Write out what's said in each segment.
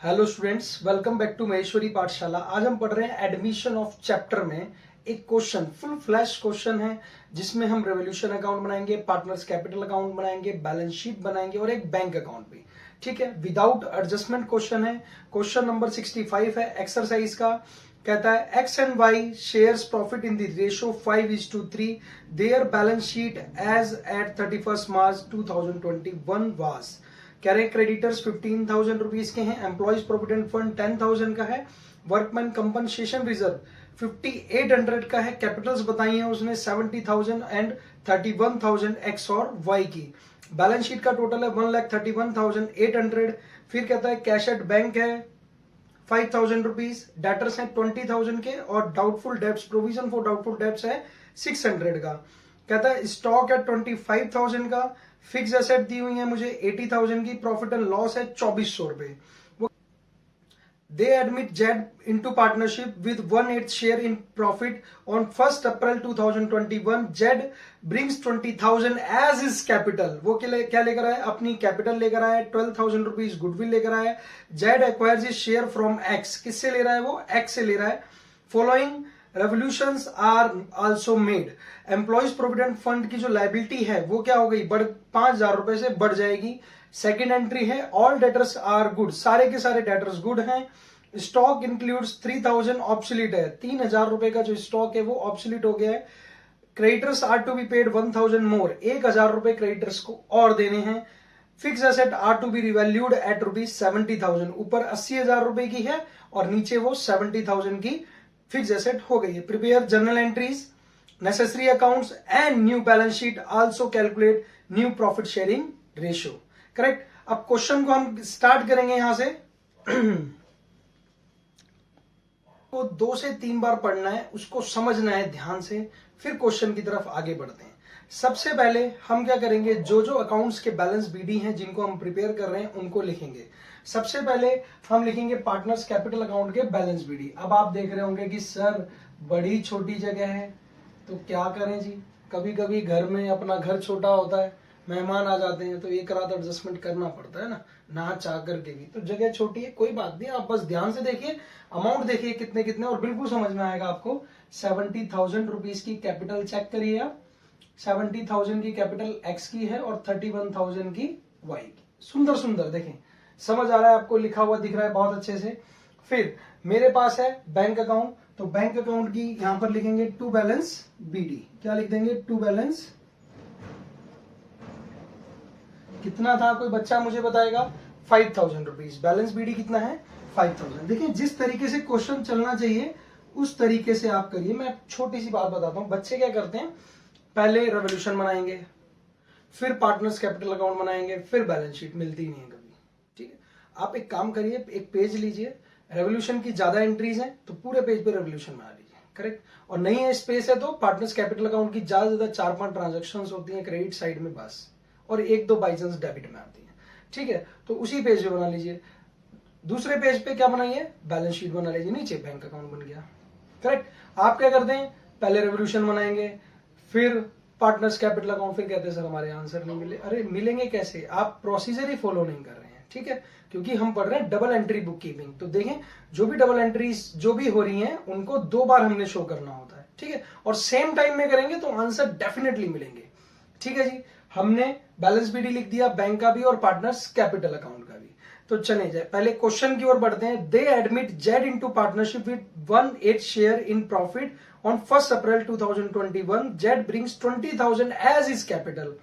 Hello students, welcome back to Maheshwari Pathshala. आज हम पढ़ रहे हैं एडमिशन ऑफ चैप्टर में एक क्वेश्चन, फुल फ्लैश क्वेश्चन है जिसमें हम रेवोल्यूशन अकाउंट बनाएंगे, पार्टनर्स कैपिटल अकाउंट बनाएंगे, बैलेंस शीट बनाएंगे और एक बैंक अकाउंट भी। ठीक है, विदाउट एडजस्टमेंट क्वेश्चन है। क्वेश्चन नंबर 65 है एक्सरसाइज का। कहता है X and Y shares profit in the ratio 5:3। Their balance sheet as at 31 March 2021 was. कह रहे हैं क्रेडिटर्स 15,000 रुपीज के हैं, एम्प्लॉइज प्रोविडेंट फंड 10,000 का है, वर्कमैन कंपनसेशन रिजर्व 5,800 का है, कैपिटल्स बताई हैं उसने 70,000 एंड 31,000 एक्स और वाई की। बैलेंस शीट का टोटल है 1,31,800। फिर कहता है कैश एट बैंक है 5,000 रुपीज, डेटर्स हैं 20,000 के और doubtful debts, provision for doubtful debts है 600 का। कहता है स्टॉक है 25,000 का, फिक्स एसेट दी हुई है मुझे 80,000 की, प्रॉफिट एंड लॉस है 2,400 रुपए। They admit Z into partnership with 1/8 share in profit on 1 April 2021। Z brings 20,000 as his capital. वो क्या लेकर आया? अपनी कैपिटल लेकर आया। 12,000 रुपीज गुडविल लेकर आया। Z acquires is share from x. किससे ले रहा है? वो एक्स से ले रहा है। Following revolutions are also made. Employees provident fund की जो लाइबिलिटी है वो क्या हो गई? 5,000 रुपए से बढ़ जाएगी। सेकेंड एंट्री है ऑल डेटर्स आर गुड। सारे के सारे डेटर्स गुड हैं। स्टॉक इंक्लूड्स 3,000 ऑब्सोलीट है। 3,000 रुपए का जो स्टॉक है वो ऑब्सोलीट हो गया है। Creditors are to be paid 1,000 more. 1,000 रुपए क्रेडिटर्स को और देने हैं। Fix asset are to be revalued at ₹70,000। ऊपर 80,000 रुपए की है और नीचे वो 70,000 की फिक्स एसेट हो गई है। Prepare journal entries, necessary accounts and new balance sheet, also calculate new profit sharing ratio. Correct. अब क्वेश्चन को हम स्टार्ट करेंगे यहां से। को 2 से 3 बार पढ़ना है, उसको समझना है ध्यान से, फिर क्वेश्चन की तरफ आगे बढ़ते हैं। सबसे पहले हम क्या करेंगे, जो जो अकाउंट्स के बैलेंस बीडी हैं जिनको हम प्रिपेयर कर रहे हैं उनको लिखेंगे। सबसे पहले हम लिखेंगे पार्टनर्स कैपिटल अकाउंट के बैलेंस बीडी। अब आप देख रहे होंगे कि सर बड़ी छोटी जगह है तो क्या करें जी। कभी कभी घर में, अपना घर छोटा होता है, मेहमान आ जाते हैं तो एक रात एडजस्टमेंट करना पड़ता है ना चाह करके भी। तो जगह छोटी है, कोई बात नहीं, आप बस ध्यान से देखिए, अमाउंट देखिए कितने कितने, और बिल्कुल समझ में आएगा आपको। 70,000 रुपीज की कैपिटल चेक करिए आप। 70,000 की कैपिटल एक्स की है और 31,000 की वाई की। सुंदर सुंदर देखें, समझ आ रहा है आपको, लिखा हुआ दिख रहा है बहुत अच्छे से। फिर मेरे पास है बैंक अकाउंट, तो बैंक अकाउंट की यहां पर लिखेंगे टू बैलेंस बीडी। क्या लिख देंगे? To balance. कितना था कोई बच्चा मुझे बताएगा? 5,000 रुपीज। बैलेंस बीडी कितना है? 5,000। देखिए जिस तरीके से क्वेश्चन चलना चाहिए उस तरीके से आप करिए। मैं छोटी सी बात बताता हूं, बच्चे क्या करते हैं, पहले रेवोल्यूशन बनाएंगे, फिर पार्टनर्स कैपिटल अकाउंट बनाएंगे, फिर बैलेंस शीट। मिलती नहीं है कभी। ठीक है, आप एक काम करिए, एक पेज लीजिए, रेवोल्यूशन की ज्यादा एंट्रीज हैं तो पूरे पेज पे रेवोल्यूशन बना लीजिए। करेक्ट। और नहीं है स्पेस है तो पार्टनर्स कैपिटल अकाउंट की ज्यादा ज्यादा 4-5 ट्रांजेक्शन होती है क्रेडिट साइड में बस, और 1-2 बाई चांस डेबिट में आती है। ठीक है, तो उसी पेज पे बना लीजिए। दूसरे पेज पे क्या बनाइए? बैलेंस शीट बना लीजिए। नीचे बैंक अकाउंट बन गया। करेक्ट। आप क्या करते हैं? पहले रेवोल्यूशन बनाएंगे, फिर पार्टनर्स कैपिटल अकाउंट। फिर कहते हैं सर हमारे आंसर नहीं मिले। अरे मिलेंगे कैसे? आप प्रोसीजर ही फॉलो नहीं कर रहे हैं। ठीक है, क्योंकि हम पढ़ रहे हैं डबल एंट्री बुक कीपिंग। तो देखें, जो भी डबल एंट्रीज जो भी हो रही हैं उनको 2 बार हमने शो करना होता है। ठीक है, और सेम टाइम में करेंगे तो आंसर डेफिनेटली मिलेंगे। ठीक है जी, हमने बैलेंस बीडी लिख दिया, बैंक का भी और पार्टनर्स कैपिटल अकाउंट का भी। तो चले जाए, पहले क्वेश्चन की ओर बढ़ते हैं। They admit Z into partnership with 1/8 share in profit on 1 April 2021। Z brings 20,000 as his capital.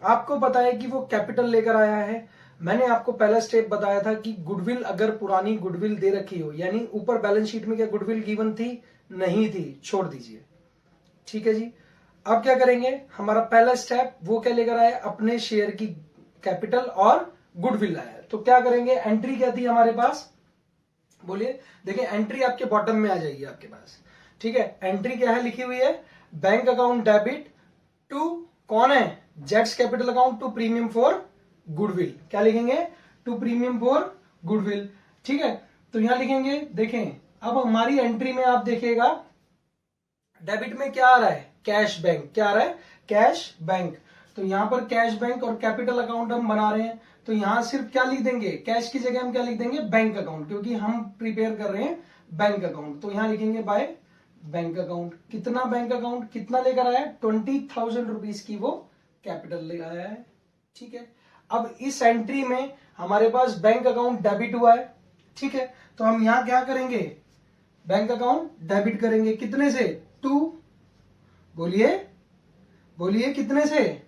आपको पता है कि वो कैपिटल लेकर आया है। मैंने आपको पहला स्टेप बताया था कि गुडविल, अगर पुरानी गुडविल दे रखी हो, यानी ऊपर बैलेंस शीट में क्या गुडविल गिवन थी? नहीं थी, छोड़ दीजिए। ठीक है जी, अब क्या करेंगे? हमारा पहला स्टेप वो क्या लेकर आए? अपने शेयर की कैपिटल और गुडविल लाया। तो क्या करेंगे? एंट्री क्या थी हमारे पास? बोलिए। देखिए एंट्री आपके बॉटम में आ जाएगी आपके पास। ठीक है, एंट्री क्या है लिखी हुई है? बैंक अकाउंट डेबिट टू कौन है? जेड्स capital account to premium for goodwill. क्या लिखेंगे? To premium for goodwill. ठीक है, तो यहां लिखेंगे। देखें अब हमारी एंट्री में आप देखिएगा डेबिट में क्या आ रहा है? Cash bank. क्या आ रहा है? Cash bank. तो यहां पर कैश बैंक और कैपिटल अकाउंट हम बना रहे हैं। तो यहां सिर्फ क्या लिख देंगे, कैश की जगह हम क्या लिख देंगे, बैंक अकाउंट, क्योंकि हम प्रिपेयर कर रहे हैं बैंक अकाउंट। तो यहां लिखेंगे बाय बैंक अकाउंट। कितना बैंक अकाउंट, कितना लेकर आया है, 20,000 रुपीज की वो कैपिटल ले आया है। ठीक है, अब इस एंट्री में हमारे पास बैंक अकाउंट डेबिट हुआ है। ठीक है, तो हम यहां क्या करेंगे, बैंक अकाउंट डेबिट करेंगे, कितने से, 2, बोलिए बोलिए कितने से,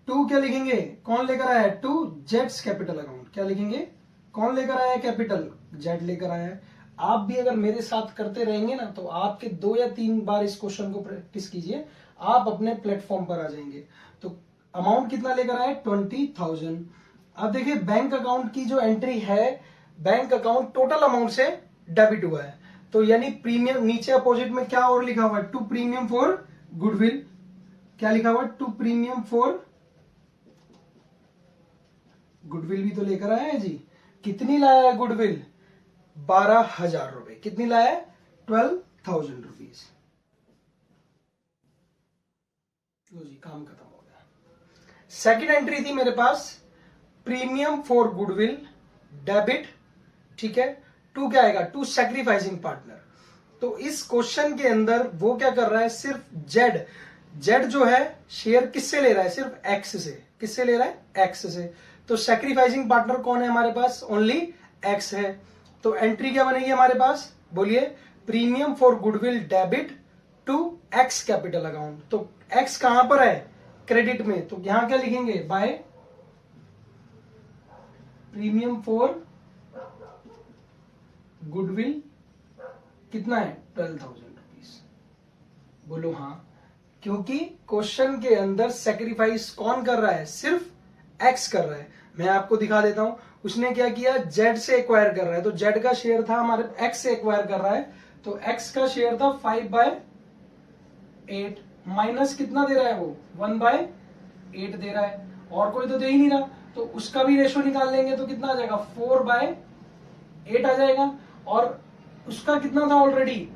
2 क्या लिखेंगे, कौन लेकर आया है, 2 जेड्स कैपिटल अकाउंट। क्या लिखेंगे, कौन लेकर आया है कैपिटल, जेड लेकर आया है। आप भी अगर मेरे साथ करते रहेंगे ना तो आपके 2 या 3 बार इस क्वेश्चन को प्रैक्टिस कीजिए, आप अपने प्लेटफॉर्म पर आ जाएंगे। तो अमाउंट कितना लेकर आए, 20,000। अब देखिए बैंक अकाउंट की जो एंट्री है, बैंक अकाउंट टोटल अमाउंट से डेबिट हुआ है, तो यानी प्रीमियम, नीचे अपोजिट में क्या और लिखा हुआ है, टू प्रीमियम फॉर गुडविल। क्या लिखा हुआ है, टू प्रीमियम फॉर गुडविल भी तो लेकर आया है जी। कितनी लाया है गुडविल, 12,000 रुपए। कितनी लाया है, 12,000 रुपीज। लो जी, काम खत्म हो गया। सेकंड एंट्री थी मेरे पास, प्रीमियम फॉर गुडविल डेबिट। ठीक है, टू क्या आएगा, टू सैक्रिफाइसिंग पार्टनर। तो इस क्वेश्चन के अंदर वो क्या कर रहा है, सिर्फ जेड, जेड जो है शेयर किससे ले रहा है, सिर्फ एक्स से। किससे ले रहा है, एक्स से। तो सैक्रिफाइसिंग पार्टनर कौन है हमारे पास, ओनली एक्स है। तो एंट्री क्या बनेगी हमारे पास, बोलिए, premium for goodwill debit to X capital account. तो एक्स कहां पर है, क्रेडिट में, तो यहां क्या लिखेंगे, बाय प्रीमियम फॉर गुडविल, कितना है, 12,000 रुपीज। बोलो हाँ, क्योंकि क्वेश्चन के अंदर सेक्रीफाइस कौन कर रहा है, सिर्फ एक्स कर रहा है। मैं आपको दिखा देता हूं, उसने क्या किया, जेड से एक्वायर कर रहा है, तो जेड का शेयर था हमारे, एक्स से एक्वायर कर रहा है, तो एक्स का शेयर था 5/8, माइनस कितना दे रहा है वो, 1/8 दे रहा है, और कोई तो दे ही नहीं रहा, तो उसका भी रेशो निकाल लेंगे तो कितना आ जाएगा, 4/8 आ जाएगा। और उसका कितना था ऑलरेडी,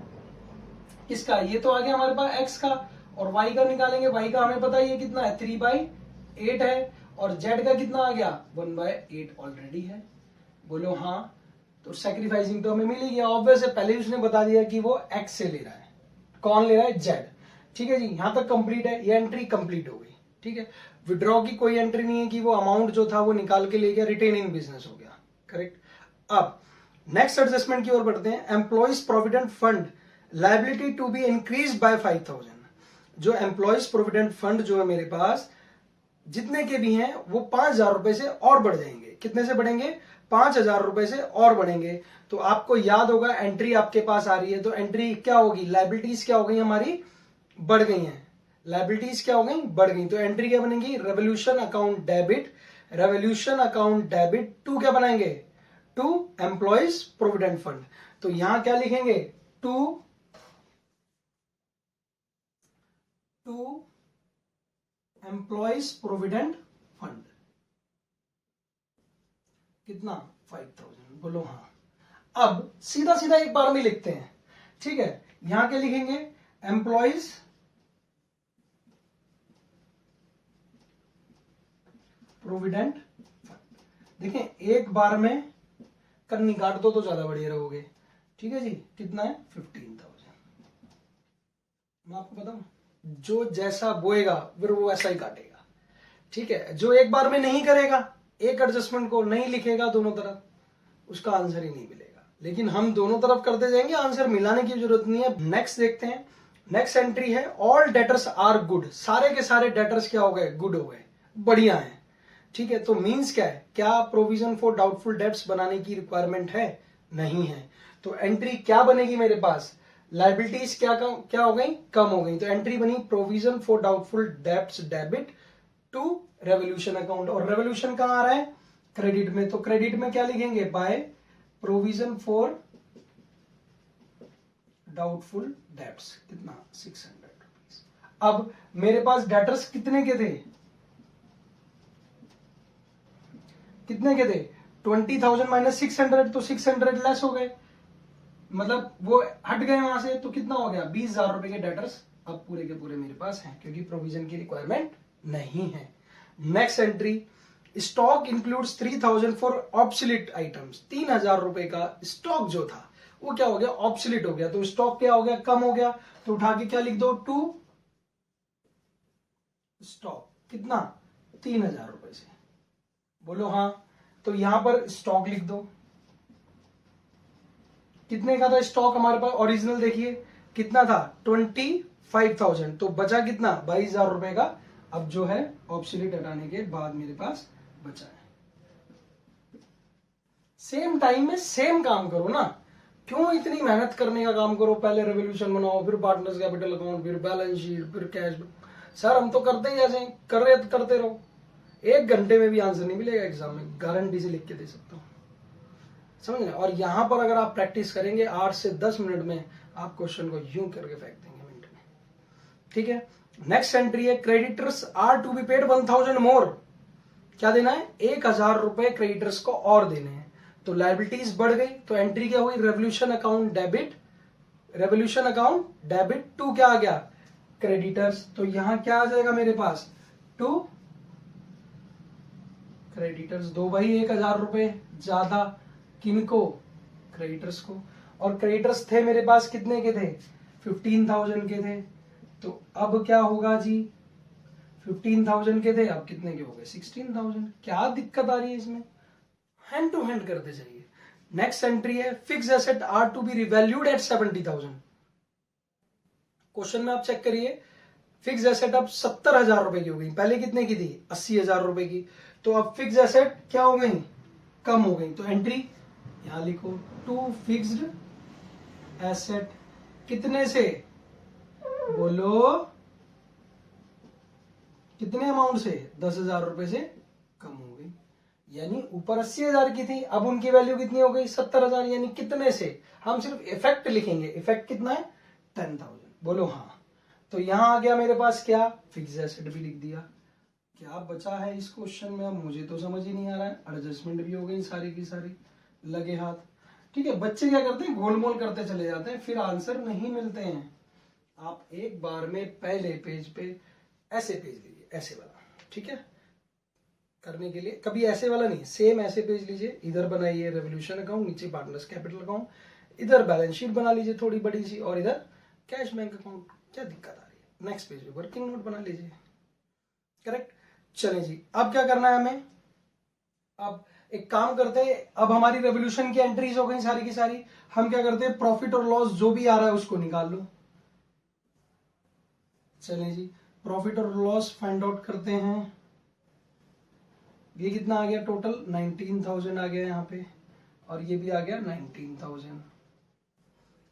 किसका, ये तो आ गया हमारे पास एक्स का, और वाई का निकालेंगे, वाई का हमें पता है ये कितना है, 3/8 है, और जेड का कितना आ गया, 1/8 ऑलरेडी है। बोलो हाँ, तो सैक्रिफाइसिंग तो हमें मिल ही गया, ऑब्वियस है, पहले उसने बता दिया कि वो एक्स से ले रहा है। कौन ले रहा है, जेड। ठीक है जी, यहां तक कंप्लीट है, ये एंट्री कंप्लीट हो गई। ठीक है, विड्रॉ की कोई एंट्री नहीं है कि वो अमाउंट जो था वो निकाल के ले गया, रिटेन इन बिजनेस हो गया, करेक्ट। अब नेक्स्ट एडजस्टमेंट की ओर बढ़ते हैं, employees provident fund liability to be increase by 5,000। जो एम्प्लॉइज प्रोविडेंट फंड जो है मेरे पास, जितने के भी हैं वो 5,000 रुपए से और बढ़ जाएंगे। कितने से बढ़ेंगे, 5,000 रुपए से और बढ़ेंगे। तो आपको याद होगा, एंट्री आपके पास आ रही है, तो एंट्री क्या होगी, लायबिलिटीज क्या हो गई हमारी, बढ़ गई हैं। लायबिलिटीज क्या हो गई, बढ़ गई, तो एंट्री क्या बनेगी, revolution account debit, revolution account debit to क्या बनाएंगे, टू एम्प्लॉइज प्रोविडेंट फंड। तो यहां क्या लिखेंगे, टू एम्प्लॉइज प्रोविडेंट फंड। कितना, 5,000। बोलो हाँ। अब सीधा सीधा एक बार में लिखते हैं। ठीक है, यहां क्या लिखेंगे, एम्प्लॉइज प्रोविडेंट फंड। देखें, एक बार में कन्नी काट दो तो ज्यादा बढ़िया रहोगे। ठीक है जी, कितना है, 15,000। मैं आपको बताऊं, जो जैसा बोएगा फिर वो वैसा ही काटेगा। ठीक है, जो एक बार में नहीं करेगा, एक एडजस्टमेंट को नहीं लिखेगा दोनों तरफ, उसका आंसर ही नहीं मिलेगा। लेकिन हम दोनों तरफ करते जाएंगे, आंसर मिलाने की जरूरत नहीं है। नेक्स्ट देखते हैं, नेक्स्ट एंट्री है, ऑल डेटर्स आर गुड। सारे के सारे डेटर्स क्या हो गए, गुड हो गए, बढ़िया है। ठीक है, तो मींस क्या है, क्या प्रोविजन फॉर डाउटफुल डेब्ट्स बनाने की रिक्वायरमेंट है, नहीं है। तो एंट्री क्या बनेगी मेरे पास, लायबिलिटीज क्या हो गई, कम हो गई, तो एंट्री बनी provision for doubtful debts debit to revolution account. और रेवोल्यूशन कहां आ रहा है, क्रेडिट में, तो क्रेडिट में क्या लिखेंगे, by provision for doubtful debts. कितना, 600 रुपीज। अब मेरे पास डेटर्स कितने के थे, कितने के थे, 20,000 माइनस 600, तो 600 लेस हो गए, मतलब वो हट गए वहां से, तो कितना हो गया, 20,000 रुपए के डेटर्स अब पूरे के पूरे मेरे पास हैं, क्योंकि प्रोविजन की रिक्वायरमेंट नहीं है। Next entry, stock includes 3000 for obsolete items. 3000 रुपए का स्टॉक जो था वो क्या हो गया, ऑब्सोलीट हो गया, तो स्टॉक क्या हो गया, कम हो गया, तो उठा के क्या लिख दो, टू स्टॉक, कितना, 3000 रुपए से, बोलो हाँ। तो यहां पर स्टॉक लिख दो, कितने का था स्टॉक हमारे पास ओरिजिनल, देखिए कितना था 25,000, तो बचा कितना 22,000 रुपए का, अब जो है ऑब्सोलीट हटाने के बाद मेरे पास बचा है। सेम टाइम में सेम काम करो ना, क्यों इतनी मेहनत करने का काम करो, पहले रेवोल्यूशन बनाओ, फिर पार्टनर्स कैपिटल अकाउंट, फिर बैलेंस शीट, फिर कैश। सर हम तो करते ही ऐसे कर रहे, करते रहो, 1 घंटे में भी आंसर नहीं मिलेगा एग्जाम में, गारंटी से लिख के दे सकता हूं, समझ रहे। और यहां पर अगर आप प्रैक्टिस करेंगे 8 से 10 मिनट में आप क्वेश्चन को यूं करके फेंक देंगे मिनट में, ठीक है। नेक्स्ट एंट्री है, creditors are to be paid 1000 more, क्या देना है, 1000 रुपए क्रेडिटर्स को और देने हैं, तो लायबिलिटीज बढ़ गई, तो एंट्री क्या हुई, revolution account debit, revolution account debit to क्या आ गया, क्रेडिटर्स, तो यहां क्या आ जाएगा मेरे पास, टू क्रेडिटर्स, दो भाई 1000 रुपए ज्यादा, किनको, क्रेडिटर्स को, और क्रेडिटर्स थे मेरे पास कितने के थे, 15,000 के थे, तो अब क्या होगा जी, 15,000 के थे, अब कितने के हो गए, 16,000। क्या दिक्कत आ रही है इसमें, हैंड टू हैंड करते जाइए। नेक्स्ट एंट्री है, fix asset are to be revalued at 70,000। Question में आप चेक करिए, फिक्स एसेट अब 70,000 रुपए की हो गई, पहले कितने की थी, 80,000 रुपए की, तो अब फिक्स एसेट क्या हो गई, कम हो गई, तो एंट्री यहां लिखो, टू फिक्स्ड एसेट, कितने से, बोलो कितने अमाउंट से, 10,000 रुपए से कम हो गई, यानी ऊपर 80,000 की थी, अब उनकी वैल्यू कितनी हो गई, 70,000, यानी कितने से, हम सिर्फ इफेक्ट लिखेंगे, इफेक्ट कितना है, 10,000, बोलो हाँ। तो यहां आ गया मेरे पास क्या, फिक्स एसेट भी लिख दिया। क्या बचा है इस क्वेश्चन में, अब मुझे तो समझ ही नहीं आ रहा है, एडजस्टमेंट भी हो गई सारी की सारी, लगे हाथ, ठीक है। बच्चे क्या करते हैं, गोलमोल करते चले जाते हैं, फिर आंसर नहीं मिलते हैं। आप एक बार में पहले पेज पे ऐसे पेज लीजिए, ऐसे वाला, ठीक है, करने के लिए कभी ऐसे वाला नहीं, सेम ऐसे पेज लीजिए, इधर बनाइए रेवोल्यूशन अकाउंट, नीचे पार्टनर्स कैपिटल अकाउंट, इधर बैलेंस शीट बना लीजिए थोड़ी बड़ी सी, और इधर कैश बैंक अकाउंट, क्या दिक्कत आ रही है, नेक्स्ट पेज पे वर्किंग नोट बना लीजिए, करेक्ट। चले जी, अब क्या करना है हमें, अब एक काम करते हैं, अब हमारी रेवोल्यूशन की एंट्रीज हो गई सारी की सारी, हम क्या करते हैं, प्रॉफिट और लॉस जो भी आ रहा है उसको निकाल लो। चले जी, प्रॉफिट और लॉस फाइंड आउट करते हैं, ये कितना आ गया टोटल, 19,000 आ गया यहाँ पे, और ये भी आ गया 19,000,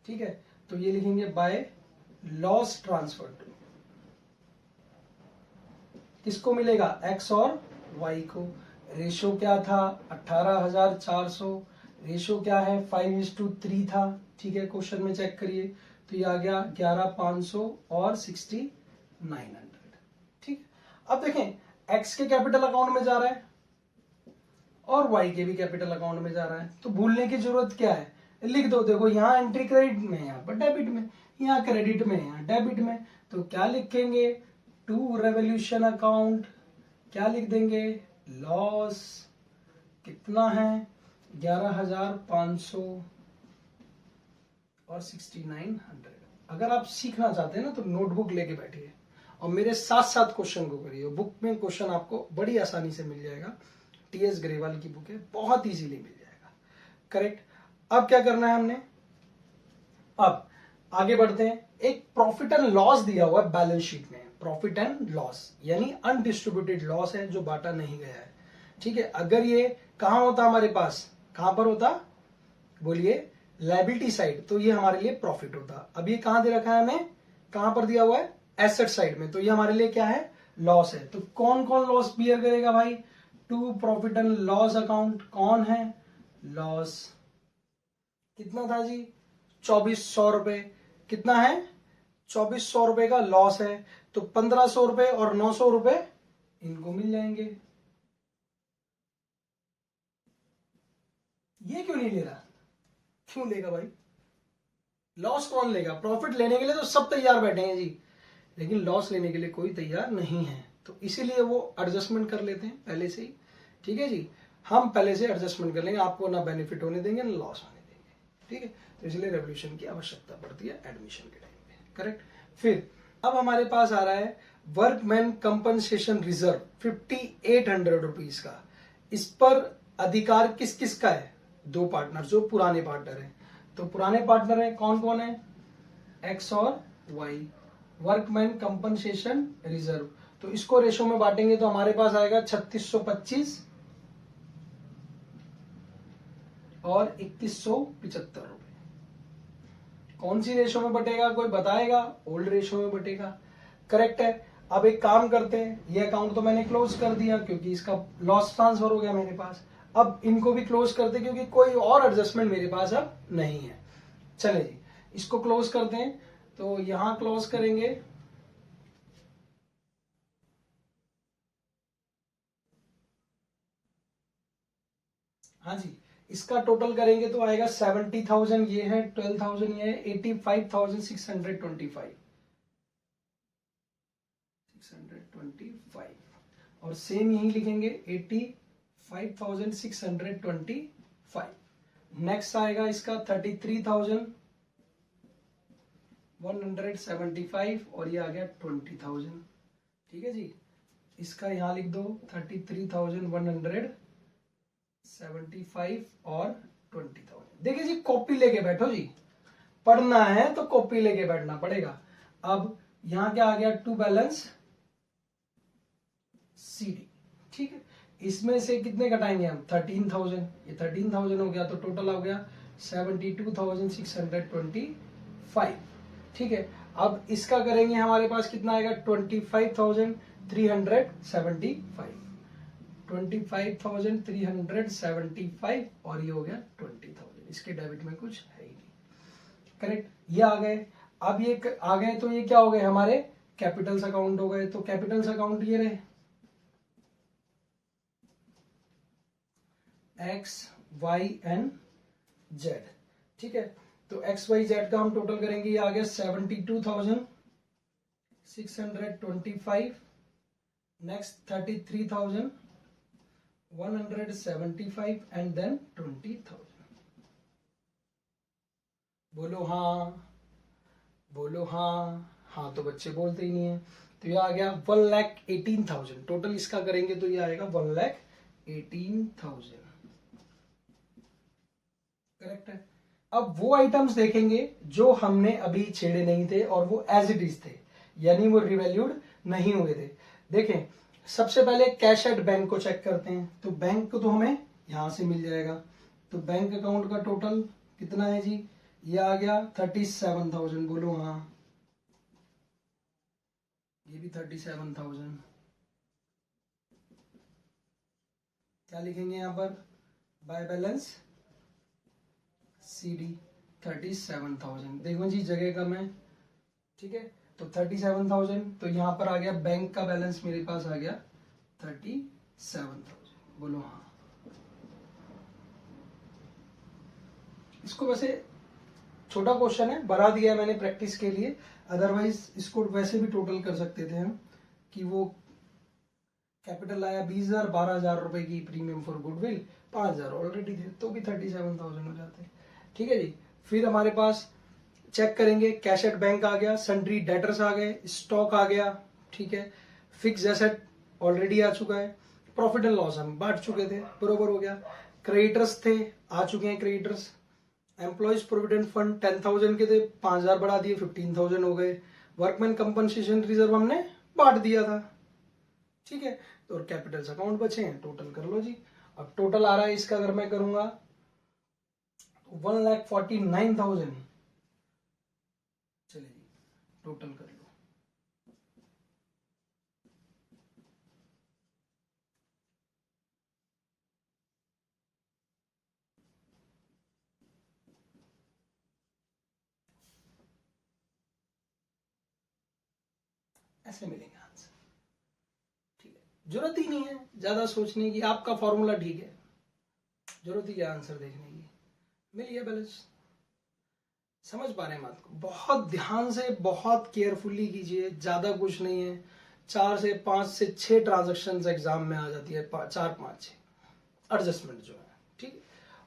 ठीक है। तो ये लिखेंगे बाय लॉस ट्रांसफर टू, किसको मिलेगा, एक्स और वाई को, रेशो क्या था 18,400, रेशो क्या है 5:3 था, ठीक है। क्वेश्चन में चेक करिए, तो ये आ गया 11,500 और 6,900, ठीक। अब देखें एक्स के कैपिटल अकाउंट में जा रहा है और वाई के भी कैपिटल अकाउंट में जा रहा है, तो भूलने की जरूरत क्या है, लिख दो, देखो यहाँ एंट्री क्रेडिट में, यहाँ पर डेबिट में, यहाँ क्रेडिट में, यहाँ डेबिट में, तो क्या लिखेंगे, टू रेवोल्यूशन अकाउंट, क्या लिख देंगे, लॉस, कितना है 11,500 और 6,900। अगर आप सीखना चाहते हैं ना तो नोटबुक लेके बैठिए और मेरे साथ साथ क्वेश्चन को करिए, बुक में क्वेश्चन आपको बड़ी आसानी से मिल जाएगा, टीएस ग्रेवाल की बुक है, बहुत इजीली मिल जाएगा, करेक्ट। अब क्या करना है हमने, अब आगे बढ़ते हैं, एक प्रॉफिट एंड लॉस दिया हुआ है बैलेंस शीट में, प्रॉफिट एंड लॉस यानी अनडिस्ट्रीब्यूटेड लॉस है जो बांटा नहीं गया है, ठीक है। अगर ये कहां होता हमारे पास, कहां पर होता, बोलिए लायबिलिटी साइड, तो ये हमारे लिए प्रॉफिट होता। अब ये कहां दे रखा है हमें, कहां पर दिया हुआ है, एसेट साइड में, तो ये हमारे लिए क्या है, लॉस है। तो कौन कौन लॉस बियर करेगा भाई, to profit and loss account, कौन है, लॉस, कितना था जी 2,400 रुपए, कितना है 2,400 रुपए का लॉस है, तो 1,500 रुपए और 900 रुपए इनको मिल जाएंगे। ये क्यों नहीं ले रहा, क्यों लेगा भाई, लॉस कौन लेगा, प्रॉफिट लेने के लिए तो सब तैयार बैठे हैं जी, लेकिन लॉस लेने के लिए कोई तैयार नहीं है, तो इसीलिए वो एडजस्टमेंट कर लेते हैं पहले से ही, ठीक है जी, हम पहले से एडजस्टमेंट कर लेंगे, आपको ना बेनिफिट होने देंगे ना लॉस होने देंगे, ठीक है। तो इसलिए रेवोल्यूशन की आवश्यकता पड़ती है एडमिशन के टाइम पे, करेक्ट। फिर अब हमारे पास आ रहा है वर्कमैन कंपनसेशन रिजर्व 5800 रुपीज का। इस पर अधिकार किस किस का है? दो पार्टनर, जो पुराने पार्टनर हैं। तो पुराने पार्टनर हैं कौन कौन है? एक्स और वाई। वर्कमैन कंपनसेशन रिजर्व, तो इसको रेशो में बांटेंगे तो हमारे पास आएगा 3625 और 2175 रुपए। कौन सी रेशो में बटेगा कोई बताएगा? ओल्ड रेशो में बटेगा, करेक्ट है। अब एक काम करते हैं, ये अकाउंट तो मैंने क्लोज कर दिया क्योंकि इसका लॉस ट्रांसफर हो गया मेरे पास। अब इनको भी क्लोज करते क्योंकि कोई और एडजस्टमेंट मेरे पास अब नहीं है। चले जी, इसको क्लोज करते हैं, तो यहां क्लोज करेंगे, हाँ जी, इसका टोटल करेंगे तो आएगा 70,000 ये है, 12,000 ये है, 85,625 और सेम यही लिखेंगे 85,625। नेक्स्ट आएगा इसका 33,175 और ये आ गया 20,000, ठीक है जी। इसका यहां लिख दो 33,175 और 20,000। देखिए जी, कॉपी लेके बैठो जी, पढ़ना है तो कॉपी लेके बैठना पड़ेगा। अब यहां क्या आ गया? टू बैलेंस CD, ठीक है। इसमें से कितने घटाएंगे हम? 13,000, ये 13,000 हो गया तो टोटल हो गया 72,625, ठीक है। अब इसका करेंगे, हमारे पास कितना आएगा? 25,375, 25,375 और ये हो गया 20,000। इसके डेबिट में कुछ है ही नहीं, करेक्ट। ये आ गए। अब ये आ गए तो ये क्या हो गए? हमारे कैपिटल्स अकाउंट हो गए। तो कैपिटल्स अकाउंट ये रहे, एक्स वाई एंड जेड, ठीक है। तो एक्स वाई जेड का हम टोटल करेंगे, ये आ गया 72,625, नेक्स्ट 33,175 एंड देन 20,000। बोलो हाँ, बोलो हाँ। हाँ तो बच्चे बोलते ही नहीं है। तो ये आ गया 1,18,000 टोटल। इसका करेंगे तो ये आएगा 1,18,000, करेक्ट है। अब वो आइटम्स देखेंगे जो हमने अभी छेड़े नहीं थे और वो एज इट इज थे, यानी वो रिवैल्यूड नहीं हुए थे। देखें, सबसे पहले कैश एट बैंक को चेक करते हैं। तो बैंक को तो हमें यहां से मिल जाएगा। तो बैंक अकाउंट का टोटल कितना है जी? ये आ गया 37,000, बोलो हाँ। ये भी 37,000। क्या लिखेंगे यहां पर? By balance CD 37,000। देखो जी, जगह कम है, ठीक है। तो 37,000, तो यहां पर आ गया बैंक का बैलेंस, मेरे पास आ गया 37,000, बोलो हाँ। इसको वैसे छोटा क्वेश्चन है, बढ़ा दिया है मैंने प्रैक्टिस के लिए, अदरवाइज इसको वैसे भी टोटल कर सकते थे हम, कि वो कैपिटल आया 20,000, 12,000 रुपए की प्रीमियम फॉर गुडविल, 5,000 ऑलरेडी थे, तो भी 37,000 हो जाते, ठीक है जी। फिर हमारे पास चेक करेंगे, कैश एट बैंक आ गया, सन्ड्री डेटर्स आ गए, स्टॉक आ गया, ठीक है। फिक्स एसेट ऑलरेडी आ चुका है, प्रॉफिट एंड लॉस हम बांट चुके थे, बरोबर हो गया। क्रेडिटर्स थे, आ चुके हैं क्रेडिटर्स। एम्प्लॉयज प्रोविडेंट फंड 10,000 के थे, 5,000 बढ़ा दिए, 15,000 हो गए। वर्कमैन कंपनसेशन रिजर्व हमने बांट दिया था, ठीक है। तो और कैपिटल्स अकाउंट बचे हैं, टोटल कर लो जी। अब टोटल आ रहा है इसका, अगर मैं करूंगा 1,49,000। चलिए जी, टोटल कर लो। ऐसे मिलेंगे आंसर, ठीक है। जरूरत ही नहीं है ज्यादा सोचने की, आपका फॉर्मूला ठीक है, जरूरत ही क्या आंसर देखने की। मिल गया बैलेंस। समझ पा रहे हैं बात को? बहुत ध्यान से, बहुत केयरफुली कीजिए, ज्यादा कुछ नहीं है। 4 से 5 से 6 ट्रांजेक्शन एग्जाम में आ जाती है, 4-5-6, एडजस्टमेंट जो है, ठीक है,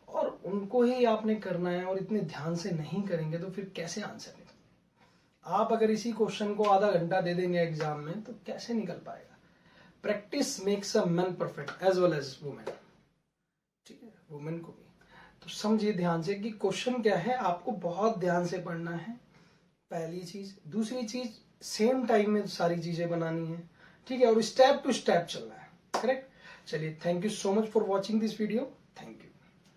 और उनको ही आपने करना है और इतने ध्यान से नहीं करेंगे तो फिर कैसे आंसर निकल। आप अगर इसी क्वेश्चन को आधा घंटा दे देंगे एग्जाम में तो कैसे निकल पाएगा। Practice makes a man perfect as well as women, ठीक है, वुमेन को भी। तो समझिए ध्यान से कि क्वेश्चन क्या है, आपको बहुत ध्यान से पढ़ना है, पहली चीज। दूसरी चीज, सेम टाइम में सारी चीजें बनानी है, ठीक है, और स्टेप टू स्टेप चलना है, करेक्ट। चलिए, thank you so much for watching this video, thank you.